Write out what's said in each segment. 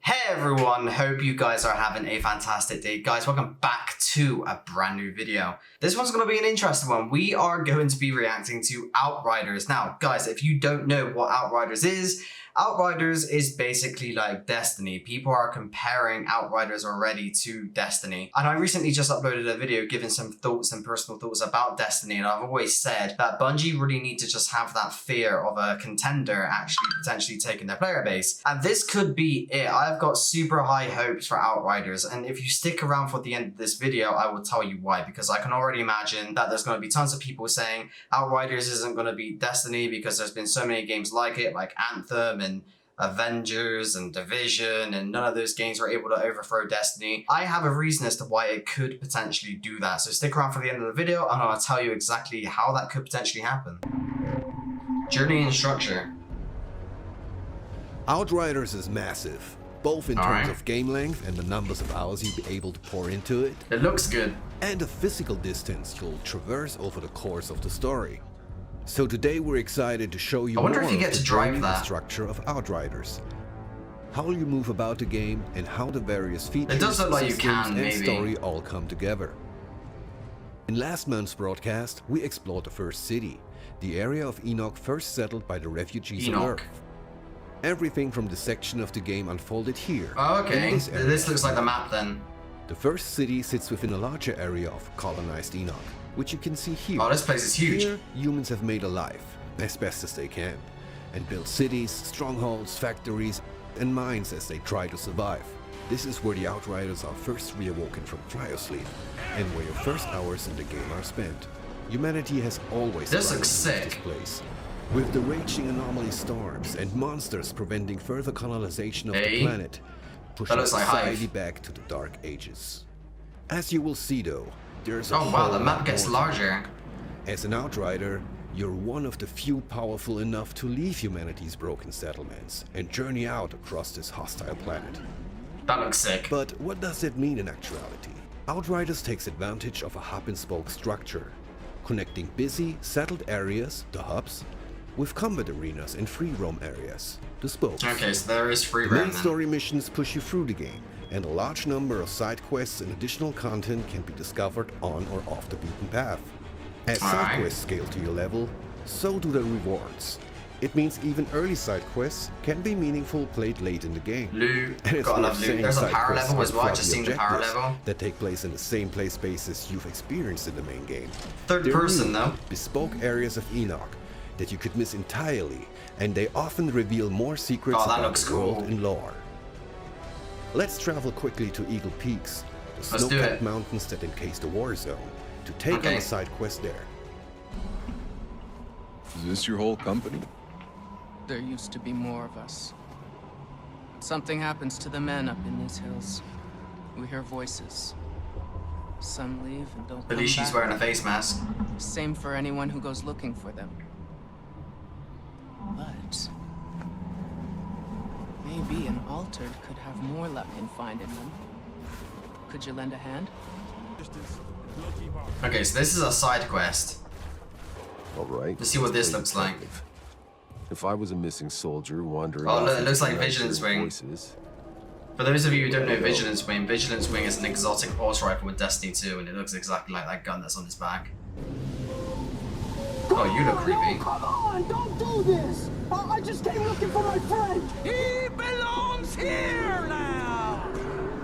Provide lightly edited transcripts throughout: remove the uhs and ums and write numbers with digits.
Hey everyone, hope you guys are having a fantastic day. Guys, welcome back to a brand new video. This one's going to be an interesting one. We are going to be reacting to Outriders. Now, guys, if you don't know what Outriders is basically like Destiny. People are comparing Outriders already to Destiny. And I recently just uploaded a video giving some thoughts and personal thoughts about Destiny. And I've always said that Bungie really need to just have that fear of a contender actually potentially taking their player base. And this could be it. I've got super high hopes for Outriders. And if you stick around for the end of this video, I will tell you why. Because I can already imagine that there's going to be tons of people saying Outriders isn't going to beat Destiny because there's been so many games like it, like Anthem and Avengers and Division, and none of those games were able to overthrow Destiny. I have a reason as to why it could potentially do that. So stick around for the end of the video and I'll tell you exactly how that could potentially happen. Journey and structure. Outriders is massive, both in terms of game length and the numbers of hours you'll be able to pour into it. It looks good. And the physical distance you'll traverse over the course of the story. So today we're excited to show you more of the structure of Outriders, how you move about the game, and how the various features, systems, and story all come together. In last month's broadcast, we explored the first city, the area of Enoch first settled by the refugees of Earth. Everything from this section of the game unfolded here. Oh, okay, this looks like the map then. The first city sits within a larger area of colonized Enoch, which you can see here. Oh, this place is huge. Here, humans have made a life, as best as they can, and built cities, strongholds, factories, and mines as they try to survive. This is where the Outriders are first reawoken from cryosleep, and where your first hours in the game are spent. Humanity has always this place, with the raging anomaly storms and monsters preventing further colonization of the planet, pushing society back to the Dark Ages. As you will see though, there's a the map gets larger. As an Outrider, you're one of the few powerful enough to leave humanity's broken settlements and journey out across this hostile planet. That looks sick. But what does it mean in actuality? Outriders takes advantage of a hub-and-spoke structure, connecting busy, settled areas, the hubs, with combat arenas and free roam areas, the spokes. Okay, so there is free roam. Main story missions push you through the game, and a large number of side quests and additional content can be discovered on or off the beaten path. As side quests scale to your level, so do the rewards. It means even early side quests can be meaningful played late in the game. Loot, gotta love loot. There's a power level as well, I just seen the power level. That take place in the same play spaces you've experienced in the main game. Third person though. Bespoke areas of Enoch that you could miss entirely, and they often reveal more secrets about the world and lore. Let's travel quickly to Eagle Peaks, the snow-capped mountains that encase the war zone, to take on a side quest there. Is this your whole company? There used to be more of us. Something happens to the men up in these hills. We hear voices. Some leave and don't come back. At least she's wearing a face mask. Same for anyone who goes looking for them. But maybe an altered could have more luck in finding them. Could you lend a hand? Okay, so this is a side quest. All right. Let's see what this looks like. If I was a missing soldier wandering, it looks like Vigilance Wing. For those of you who don't know Vigilance Wing is an exotic pulse rifle with Destiny 2, and it looks exactly like that gun that's on his back. Oh, you look creepy. Come on, don't do this! I just came looking for my friend! He belongs here now!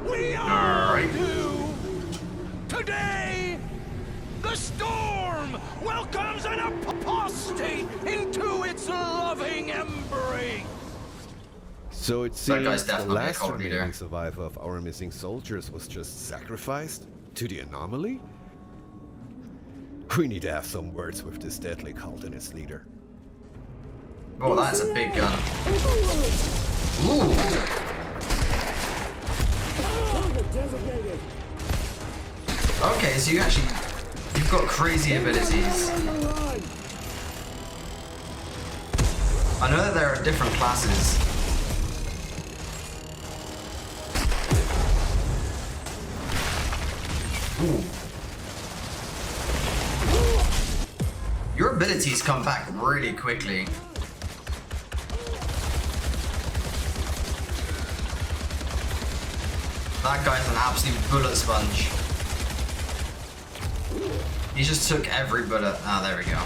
We are doomed! Today, the storm welcomes an apostate into its loving embrace! So it seems the last remaining survivor of our missing soldiers was just sacrificed to the anomaly? We need to have some words with this deadly cult and its leader. Oh, that's a big gun. Ooh. Okay, so you've got crazy abilities. I know that there are different classes. Ooh. Your abilities come back really quickly. That guy's an absolute bullet sponge. He just took every bullet. Ah, there we go.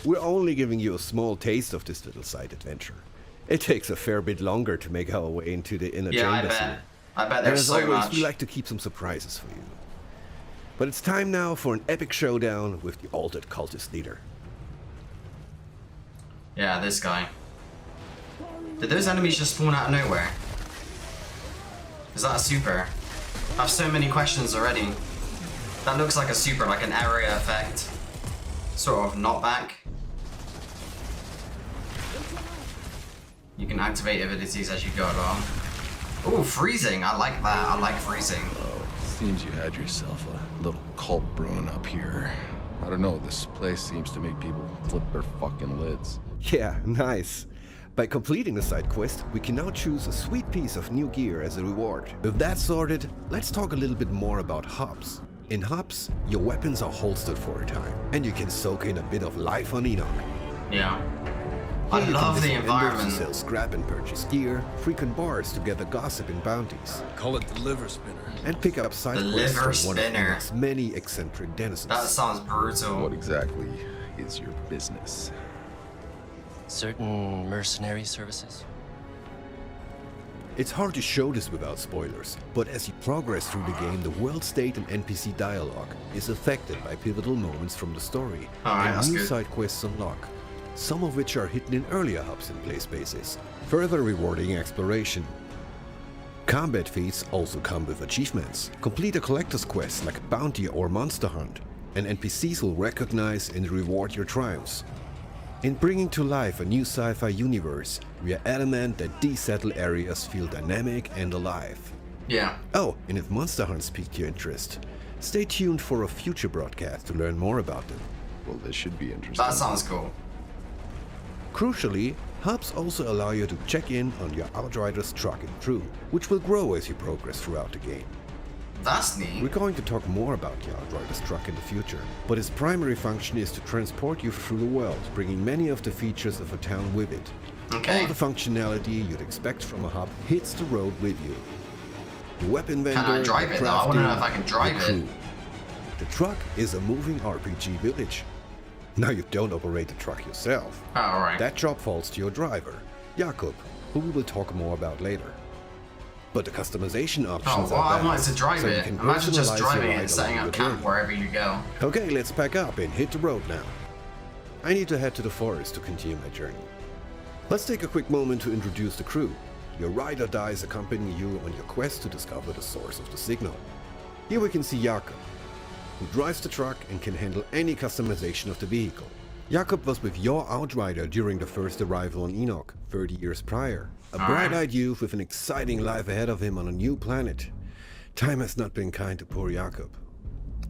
We're only giving you a small taste of this little side adventure. It takes a fair bit longer to make our way into the inner chambers. I bet there's so much. And as always, we like to keep some surprises for you. But it's time now for an epic showdown with the altered cultist leader. Yeah, this guy. Did those enemies just spawn out of nowhere? Is that a super? I have so many questions already. That looks like a super, like an area effect. Sort of knockback. You can activate abilities as you go along. Ooh, freezing. I like that. I like freezing. Oh, seems you had yourself a little cult brewing up here. I don't know, this place seems to make people flip their fucking lids. Yeah, nice. By completing the side quest, we can now choose a sweet piece of new gear as a reward. With that sorted, let's talk a little bit more about hubs. In hubs, your weapons are holstered for a time, and you can soak in a bit of life on Enoch. Yeah. I love the environment. To sell scrap and purchase gear, frequent bars to gather gossip and bounties. Call it the liver spinner. And pick up side quests from one of Enoch's many eccentric denizens. That sounds brutal. What exactly is your business? Certain mercenary services. It's hard to show this without spoilers, but as you progress through the game, the world state and NPC dialogue is affected by pivotal moments from the story, and new side quests unlock, some of which are hidden in earlier hubs and play spaces, further rewarding exploration. Combat feats also come with achievements. Complete a collector's quest like Bounty or Monster Hunt, and NPCs will recognize and reward your triumphs. In bringing to life a new sci-fi universe, we are adamant that these settled areas feel dynamic and alive. Yeah. Oh, and if Monster Hunts piqued your interest, stay tuned for a future broadcast to learn more about them. Well, this should be interesting. That sounds cool. Crucially, hubs also allow you to check in on your Outriders truck and crew, which will grow as you progress throughout the game. That's neat. We're going to talk more about the Outriders truck in the future, but its primary function is to transport you through the world, bringing many of the features of a town with it. Okay. All the functionality you'd expect from a hub hits the road with you. The weapon vendor, can I drive it though? I want to know if I can drive it. The truck is a moving RPG village. Now you don't operate the truck yourself. Oh, alright. That job falls to your driver, Jakob, who we will talk more about later. But the customization options I are wanted to drive it. Imagine just driving it and setting up camp journey. wherever you go. Okay, let's pack up and hit the road now. I need to head to the forest to continue my journey. Let's take a quick moment to introduce the crew. Your ride or dies accompany you on your quest to discover the source of the signal. Here we can see Jakob, who drives the truck and can handle any customization of the vehicle. Jakob was with your Outrider during the first arrival on Enoch 30 years prior. A bright-eyed youth with an exciting life ahead of him on a new planet. Time has not been kind to poor Jakob.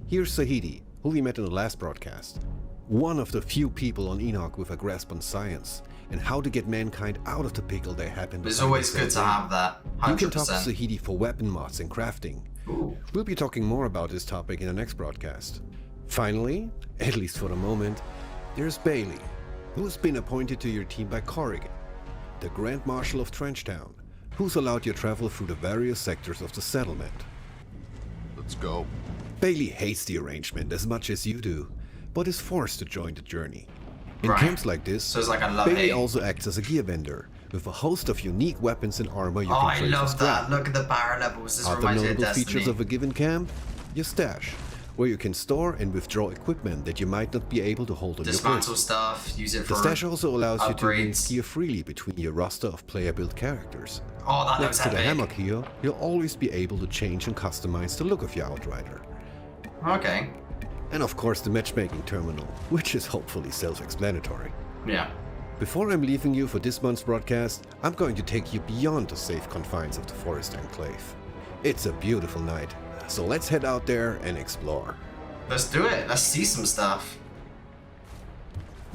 Here's Sahidi, who we met in the last broadcast. One of the few people on Enoch with a grasp on science and how to get mankind out of the pickle they happen to. It's always good to have that. 100%. You can talk to Sahidi for weapon mods and crafting. Ooh. We'll be talking more about this topic in the next broadcast. Finally, at least for the moment, there's Bailey, who has been appointed to your team by Corrigan, the Grand Marshal of Trenchtown, who's allowed you travel through the various sectors of the settlement. Let's go. Bailey hates the arrangement as much as you do, but is forced to join the journey. In camps like this, so it's like a Bailey also acts as a gear vendor, with a host of unique weapons and armor you can trade. I love that. Look at the power levels. This Other reminds me of notable Destiny. features of a given camp? Your stash, where you can store and withdraw equipment that you might not be able to hold on your Dismantle person. stuff, use it for The stash also allows you to move upgrades. gear freely between your roster of player-built characters. Oh, that looks Next to the epic. hammock here, you'll always be able to change and customize the look of your Outrider. Okay. And of course the matchmaking terminal, which is hopefully self-explanatory. Yeah. Before I'm leaving you for this month's broadcast, I'm going to take you beyond the safe confines of the Forest Enclave. It's a beautiful night, so let's head out there and explore. Let's do it. Let's see some stuff.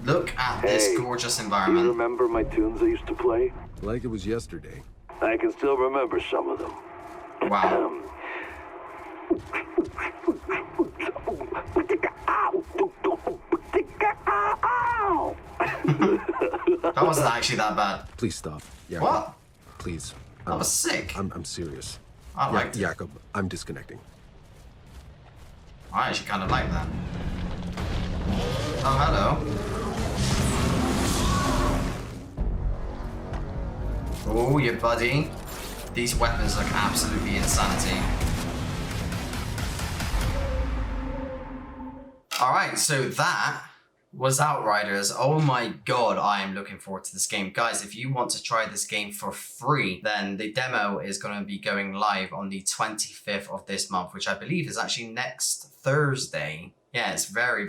Look at this gorgeous environment. You remember my tunes I used to play? Like it was yesterday. I can still remember some of them. Wow. That wasn't actually that bad. Please stop. Yeah. What? Please. That was sick. I'm serious. I liked it. Jakob, I'm disconnecting. I actually kind of like that. Oh, hello. Oh, your buddy. These weapons look absolutely insanity. Alright, so that was Outriders. Oh my god, I am looking forward to this game. Guys, if you want to try this game for free, then the demo is going to be going live on the 25th of this month, which I believe is actually next Thursday. Yeah, it's very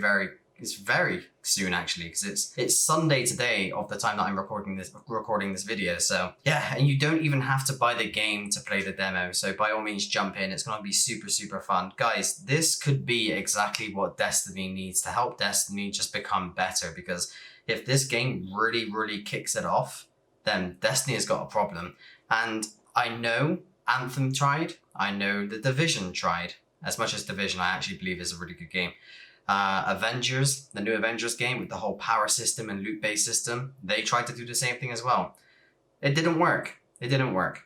soon actually, because it's Sunday today of the time that I'm recording this video. So yeah, and you don't even have to buy the game to play the demo, so by all means jump in. It's going to be super fun. Guys, this could be exactly what Destiny needs to help Destiny just become better, because if this game really kicks it off, then Destiny has got a problem. And I know Anthem tried, I know The Division tried. As much as Division I actually believe is a really good game. Avengers, the new Avengers game with the whole power system and loot-based system, they tried to do the same thing as well. It didn't work. It didn't work.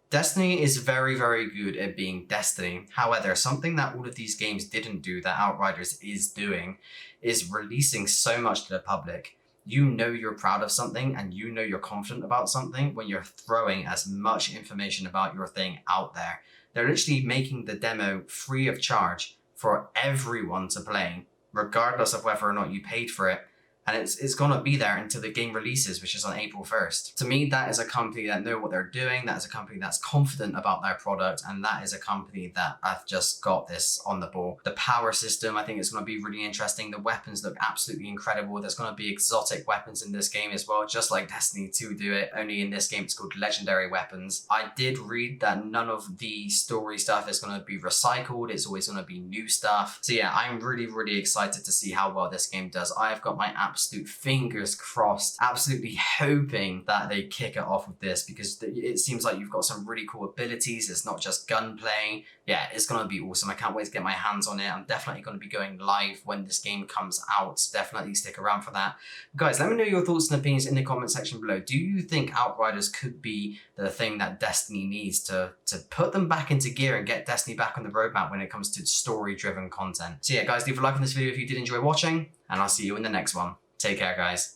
Destiny is very good at being Destiny. However, something that all of these games didn't do that Outriders is doing is releasing so much to the public. You know you're proud of something and you know you're confident about something when you're throwing as much information about your thing out there. They're literally making the demo free of charge for everyone to play, regardless of whether or not you paid for it. And it's going to be there until the game releases, which is on April 1st. To me, that is a company that know what they're doing. That is a company that's confident about their product. And that is a company that have just got this on the ball. The power system, I think it's going to be really interesting. The weapons look absolutely incredible. There's going to be exotic weapons in this game as well, just like Destiny 2 do it. Only in this game, it's called legendary weapons. I did read that none of the story stuff is going to be recycled. It's always going to be new stuff. So yeah, I'm really excited to see how well this game does. I've got my absolute fingers crossed, absolutely hoping that they kick it off with this, because it seems like you've got some really cool abilities. It's not just gunplay. Yeah, it's going to be awesome. I can't wait to get my hands on it. I'm definitely going to be going live when this game comes out. Definitely stick around for that. Guys, let me know your thoughts and opinions in the comment section below. Do you think Outriders could be the thing that Destiny needs to put them back into gear and get Destiny back on the roadmap when it comes to story-driven content? So yeah, guys, leave a like on this video if you did enjoy watching, and I'll see you in the next one. Take care, guys.